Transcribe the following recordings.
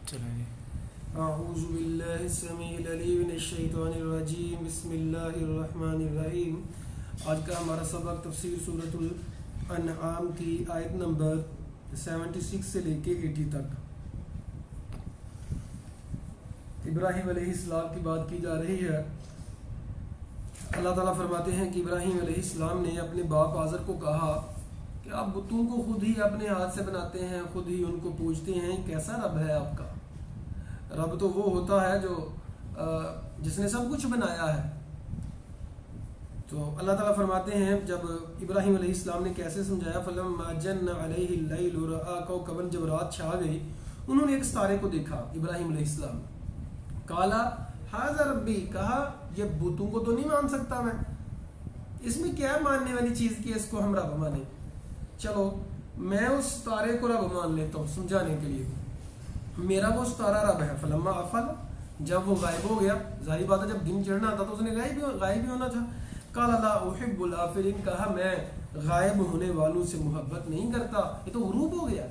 چلیں اعوذ باللہ السمیع العلیم من الشیطان الرجیم بسم اللہ الرحمن الرحیم. آج کا ہمارا سبق تفسیر سورۃ الانعام کی آیت نمبر 76 سے لے کے 80 تک. ابراہیم علیہ السلام کی بات کی جا رہی ہے. اللہ تعالیٰ فرماتے ہیں کہ ابراہیم علیہ السلام نے اپنے باپ آزر کو کہا کہ آپ بتوں کو خود ہی اپنے ہاتھ سے بناتے ہیں, خود ہی ان کو پوجتے ہیں, کیسا رب ہے آپ کا؟ رب تو وہ ہوتا ہے جو جس نے سب کچھ بنایا ہے. تو اللہ تعالیٰ فرماتے ہیں جب ابراہیم علیہ السلام نے کیسے سمجھایا, فلما جن علیہ اللیل رأى کوكبا, جب رات چھا گئی انہوں نے ایک ستارے کو دیکھا. ابراہیم علیہ السلام قالا ھذا ربی, کہا یہ بتوں کو تو نہیں مان سکتا میں, اس میں کیا ماننے والی چیز کی اس کو ہم رب مانے, چلو میں اس ستارے کو رب مان لیتا ہوں سمجھانے کے لیے, میرا وہ ستارہ رب ہے. فلما افل, جب وہ غائب ہو گیا, ظاہری بات ہے جب دن چڑھنا تھا تو اس نے غائب بھی ہونا تھا. قال لا احب الافلین, کہا میں غائب ہونے والوں سے محبت نہیں کرتا, یہ تو غروب ہو گیا,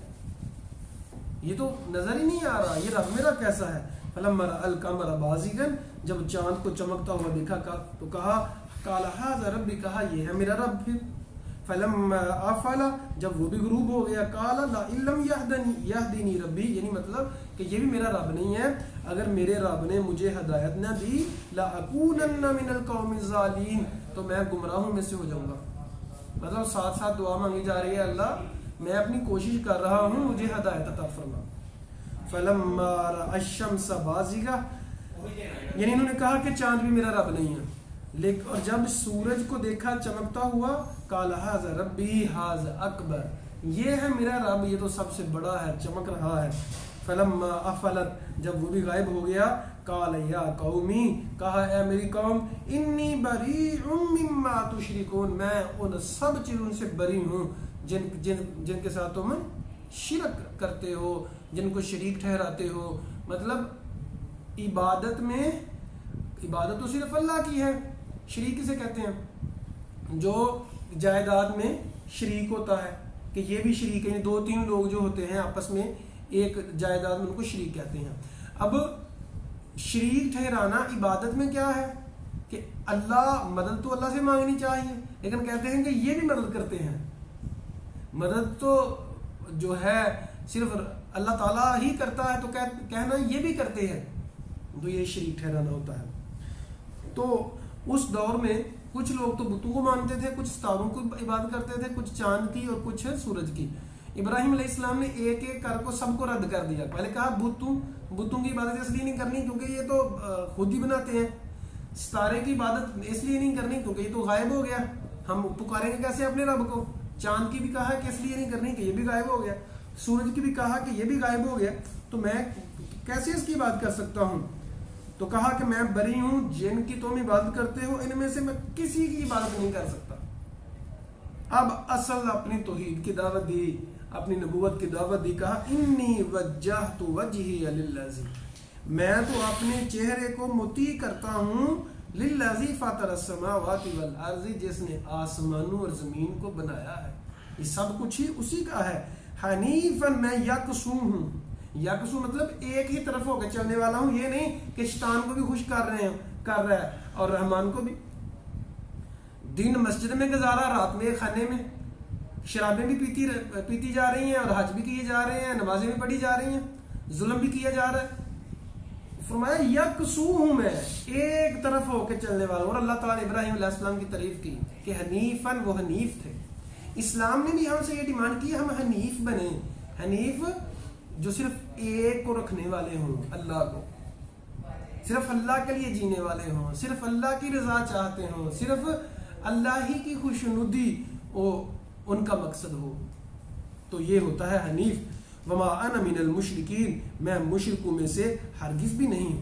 یہ تو نظر ہی نہیں آ رہا, یہ رب میرا کیسا ہے. فلما رأى القمر بازغا, جب چاند کو چمکتا ہوا دیکھا تو کہا قال ھذا ربی, کہا یہ ہے میرا رب. پھر فلما افل, جب وہ بھی غروب ہو گیا, قال لا ان لم يهدني ربی, یعنی مطلب کہ یہ بھی میرا رب نہیں ہے, اگر میرے رب نے مجھے ہدایت نہ دی لاکونن من القوم الضالین, تو میں گمراہوں میں سے ہو جاؤں گا. مطلب ساتھ ساتھ دعا مانگی جا رہی ہے, اللہ میں اپنی کوشش کر رہا ہوں, مجھے ہدایت عطا فرما. فلما رأى الشمس بازغا, یعنی انہوں نے کہا کہ چاند بھی میرا رب نہیں ہے, لیکن اور جب سورج کو دیکھا چمکتا ہوا, قال ھذا ربی ھذا اکبر, یہ ہے میرا رب, یہ تو سب سے بڑا ہے, چمک رہا ہے. فلما افلت, جب وہ بھی غائب ہو گیا, قال یا قومی, کہا اے میری قوم, انی بریء مما تشرکون, میں ان سب چیزوں سے بری ہوں جن کے ساتھ تم شرک کرتے ہو, جن کو شریک ٹھہراتے ہو. مطلب عبادت میں, عبادت تو صرف اللہ کی ہے, شریک کسے کہتے ہیں؟ جو جائیداد میں شریک ہوتا ہے, کہ یہ بھی شریک ہے, دو تین لوگ جو ہوتے ہیں آپس میں ایک جائیداد میں, ان کو شریک کہتے ہیں. اب شریک ٹھہرانا عبادت میں کیا ہے کہ اللہ, مدد تو اللہ سے مانگنی چاہیے, لیکن کہتے ہیں کہ یہ بھی مدد کرتے ہیں. مدد تو جو ہے صرف اللہ تعالیٰ ہی کرتا ہے, تو کہنا یہ بھی کرتے ہیں, تو یہ شریک ٹھہرانا ہوتا ہے. تو اس دور میں کچھ لوگ تو بتوں کو مانتے تھے, کچھ ستاروں کو عبادت کرتے تھے, کچھ چاند کی اور کچھ سورج کی. ابراہیم علیہ السلام نے ایک ایک کر کو سب کو رد کر دیا. پہلے کہا بتوں کی عبادت اس لیے نہیں کرنی کیونکہ یہ تو خود ہی بناتے ہیں, ستارے کی عبادت اس لیے نہیں کرنی کیونکہ یہ تو غائب ہو گیا, ہم پکاریں گے کیسے اپنے رب کو. چاند کی بھی کہا کہ اس لیے نہیں کرنی کہ یہ بھی غائب ہو گیا, سورج کی بھی کہا کہ یہ بھی غائب ہو گیا, تو میں کیسے اس کی عبادت کر سکتا ہوں. تو کہا کہ میں بری ہوں, جن کی تم عبادت کرتے ہو ان میں سے میں کسی کی عبادت نہیں کر سکتا. اب اصل اپنی توحید کی دعوت دی, اپنی نبوت کی دعوت دی. کہا انی وجہت وجہی للذی, میں تو اپنے چہرے کو مطیع کرتا ہوں للذی فاطر السماوات والارض, جس نے آسمانوں اور زمین کو بنایا ہے, یہ سب کچھ ہی اسی کا ہے. حنیفا, میں یکسو ہوں, یکسو مطلب ایک ہی طرف ہو کے چلنے والا ہوں, یہ نہیں کہ شیطان کو بھی خوش کر رہا ہے اور رحمان کو بھی. دن مسجد میں گزارا, رات میں خانے میں, شرابیں بھی پیتی جا رہی ہیں, اور حج بھی کیے جا رہے ہیں, نمازیں بھی پڑھی جا رہی ہیں, ظلم بھی کیا جا رہا ہے. فرمایا یکسو ہوں, میں ایک طرف ہو کے چلنے والا ہوں. اور اللہ تعالیٰ نے ابراہیم علیہ السلام کی تعریف کی کہ حنیفاً, وہ حنیف تھے. اسلام نے بھی ہم سے یہ ڈیمانڈ کی ہم حنیف بنیں, حنیف جو صرف ایک کو رکھنے والے ہوں, اللہ کو, صرف اللہ کے لیے جینے والے ہوں, صرف اللہ کی رضا چاہتے ہوں, صرف اللہ ہی کی خوشنودی ان کا مقصد ہو, تو یہ ہوتا ہے حنیف. وما انا من المشرکین, میں مشرکوں میں سے ہرگز بھی نہیں.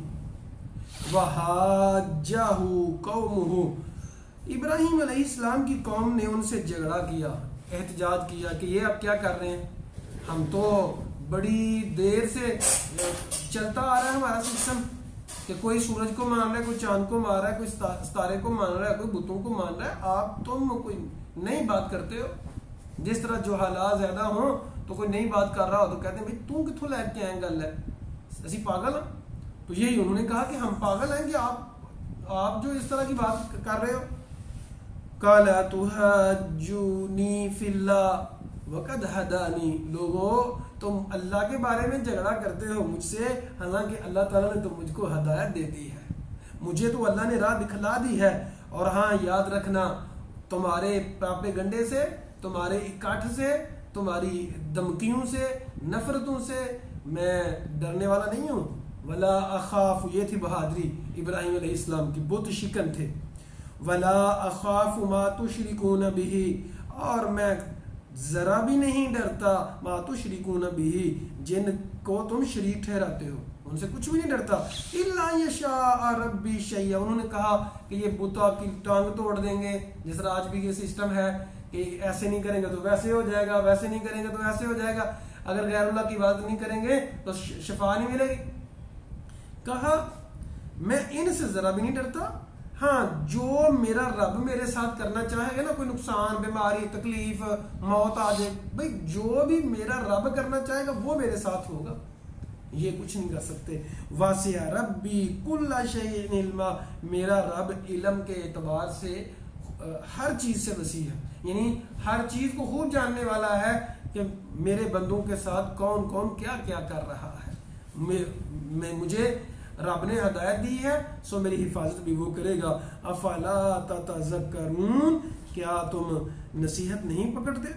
وحاجہ قومہ, ابراہیم علیہ السلام کی قوم نے ان سے جھگڑا کیا, احتجاج کیا کہ یہ اب کیا کر رہے ہیں, ہم تو بڑی دیر سے چلتا آ رہا ہے ہمارا سسٹم کہ کوئی سورج کو مان رہا ہے, کوئی چاند کو مان رہا ہے, کوئی ستارے کو مان رہا ہے, کوئی بتوں کو مان رہا ہے, آپ تم کوئی نئی بات کرتے ہو. جس طرح جو حالات زیادہ ہوں تو کوئی نئی بات کر رہا ہو تو کہتے ہیں بھائی تو کتوں لے کے آئے گل ہے, اسی پاگل ہیں؟ تو یہی انہوں نے کہا کہ ہم پاگل ہیں کہ آپ جو اس طرح کی بات کر رہے ہو. قال تحاجونی فی اللہ وقد ہدانی، لوگوں تم اللہ کے بارے میں جھگڑا کرتے ہو مجھ سے، حالانکہ اللہ تعالیٰ نے تو مجھ کو ہدایت دے دی ہے، مجھے تو اللہ نے راہ دکھلا دی ہے. اور ہاں یاد رکھنا، تمہارے پاپے گنڈے سے، تمہارے اکٹھ سے، تمہاری دھمکیوں سے، نفرتوں سے میں ڈرنے والا نہیں ہوں. ولا اخاف، یہ تھی بہادری ابراہیم علیہ السلام کی، بت شکن تھے. ولا اخاف ما تشرکون به، اور میں ذرا بھی نہیں ڈرتا ما تشرکون به، جن کو تم شریک ٹھہراتے ہو، ان سے کچھ بھی نہیں ڈرتا. الا یشاء ربی شیئا، انہوں نے کہا کہ یہ بت آپ کی ٹانگ توڑ دیں گے، جس طرح آج بھی یہ سسٹم ہے کہ ایسے نہیں کریں گے تو ویسے ہو جائے گا، ویسے نہیں کریں گے تو ایسے ہو جائے گا، اگر غیر اللہ کی عبادت نہیں کریں گے تو شفا نہیں ملے گی. کہا میں ان سے ذرا بھی نہیں ڈرتا، ہاں جو میرا رب میرے ساتھ کرنا چاہے گا نا، کوئی نقصان، بیماری، تکلیف، موت آ جائے، بھائی جو بھی میرا رب کرنا چاہے گا وہ میرے ساتھ ہوگا، یہ کچھ نہیں کر سکتے. واسع ربی کل شیء علما، میرا رب علم کے اعتبار سے ہر چیز سے وسیع ہے، یعنی ہر چیز کو خوب جاننے والا ہے کہ میرے بندوں کے ساتھ کون کون کیا کیا کر رہا ہے. مجھے رب نے ہدایت دی ہے، سو میری حفاظت بھی وہ کرے گا. افلا تتذکرون، کیا تم نصیحت نہیں پکڑتے؟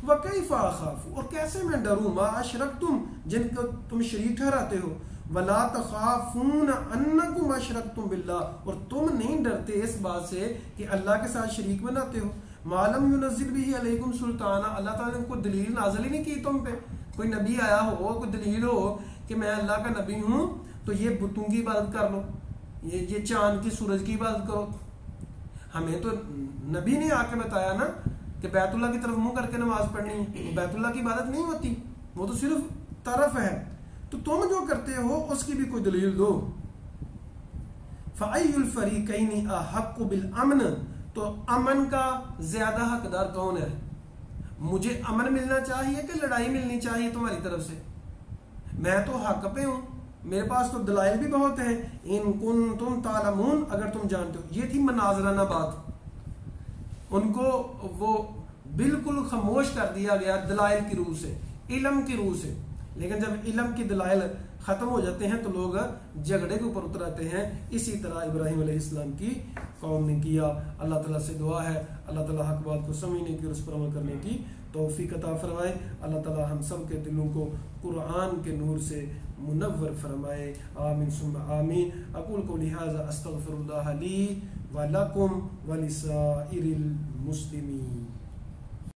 وکیف اخاف، اور کیسے میں ڈروں، ما اشرکتم، جن کو تم شریک ٹھہراتے ہو. ولا تخافون انکم اشرکتم باللہ، اور تم نہیں ڈرتے اس بات سے کہ اللہ کے ساتھ شریک بناتے ہو. ما لم ينزل به علیکم سلطانہ، اللہ تعالیٰ نے کوئی دلیل نازل ہی نہیں کی تم پہ، کوئی نبی آیا ہو، کوئی دلیل ہو کہ میں اللہ کا نبی ہوں تو یہ بتوں کی عبادت کر لو، یہ چاند کی سورج کی عبادت کرو. ہمیں تو نبی نے آ کے بتایا نا کہ بیت اللہ کی طرف منہ کر کے نماز پڑھنی ہے، بیت اللہ کی عبادت نہیں ہوتی، وہ تو صرف طرف ہے. تو تم جو کرتے ہو اس کی بھی کوئی دلیل دو. فَأَيُّ الْفَرِيقَيْنِ أَحَقُّ بِالْأَمْنِ، تو امن کا زیادہ حقدار کون ہے؟ مجھے امن ملنا چاہیے کہ لڑائی ملنی چاہیے تمہاری طرف سے؟ میں تو حق پہ ہوں، میرے پاس تو دلائل بھی بہت ہیں. ان کنتم تعلمون، اگر تم جانتے ہو. یہ تھی مناظرانہ بات، ان کو وہ بالکل خاموش کر دیا گیا دلائل کی روح سے، علم کی روح سے. لیکن جب علم کی دلائل ختم ہو جاتے ہیں تو لوگ جھگڑے کے اوپر اتر آتے ہیں. اسی طرح ابراہیم علیہ السلام کی قوم نے کیا. اللہ تعالیٰ سے دعا ہے اللہ تعالیٰ حق بات کو سمجھنے کی اور اس پر عمل کرنے کی توفیق عطا فرمائے. اللہ تعالیٰ ہم سب کے دلوں کو قرآن کے نور سے منور فرمائے. آمین ثم آمین. اقول قولی ھذا استغفر اللہ لی ولکم ولسائر المسلمین.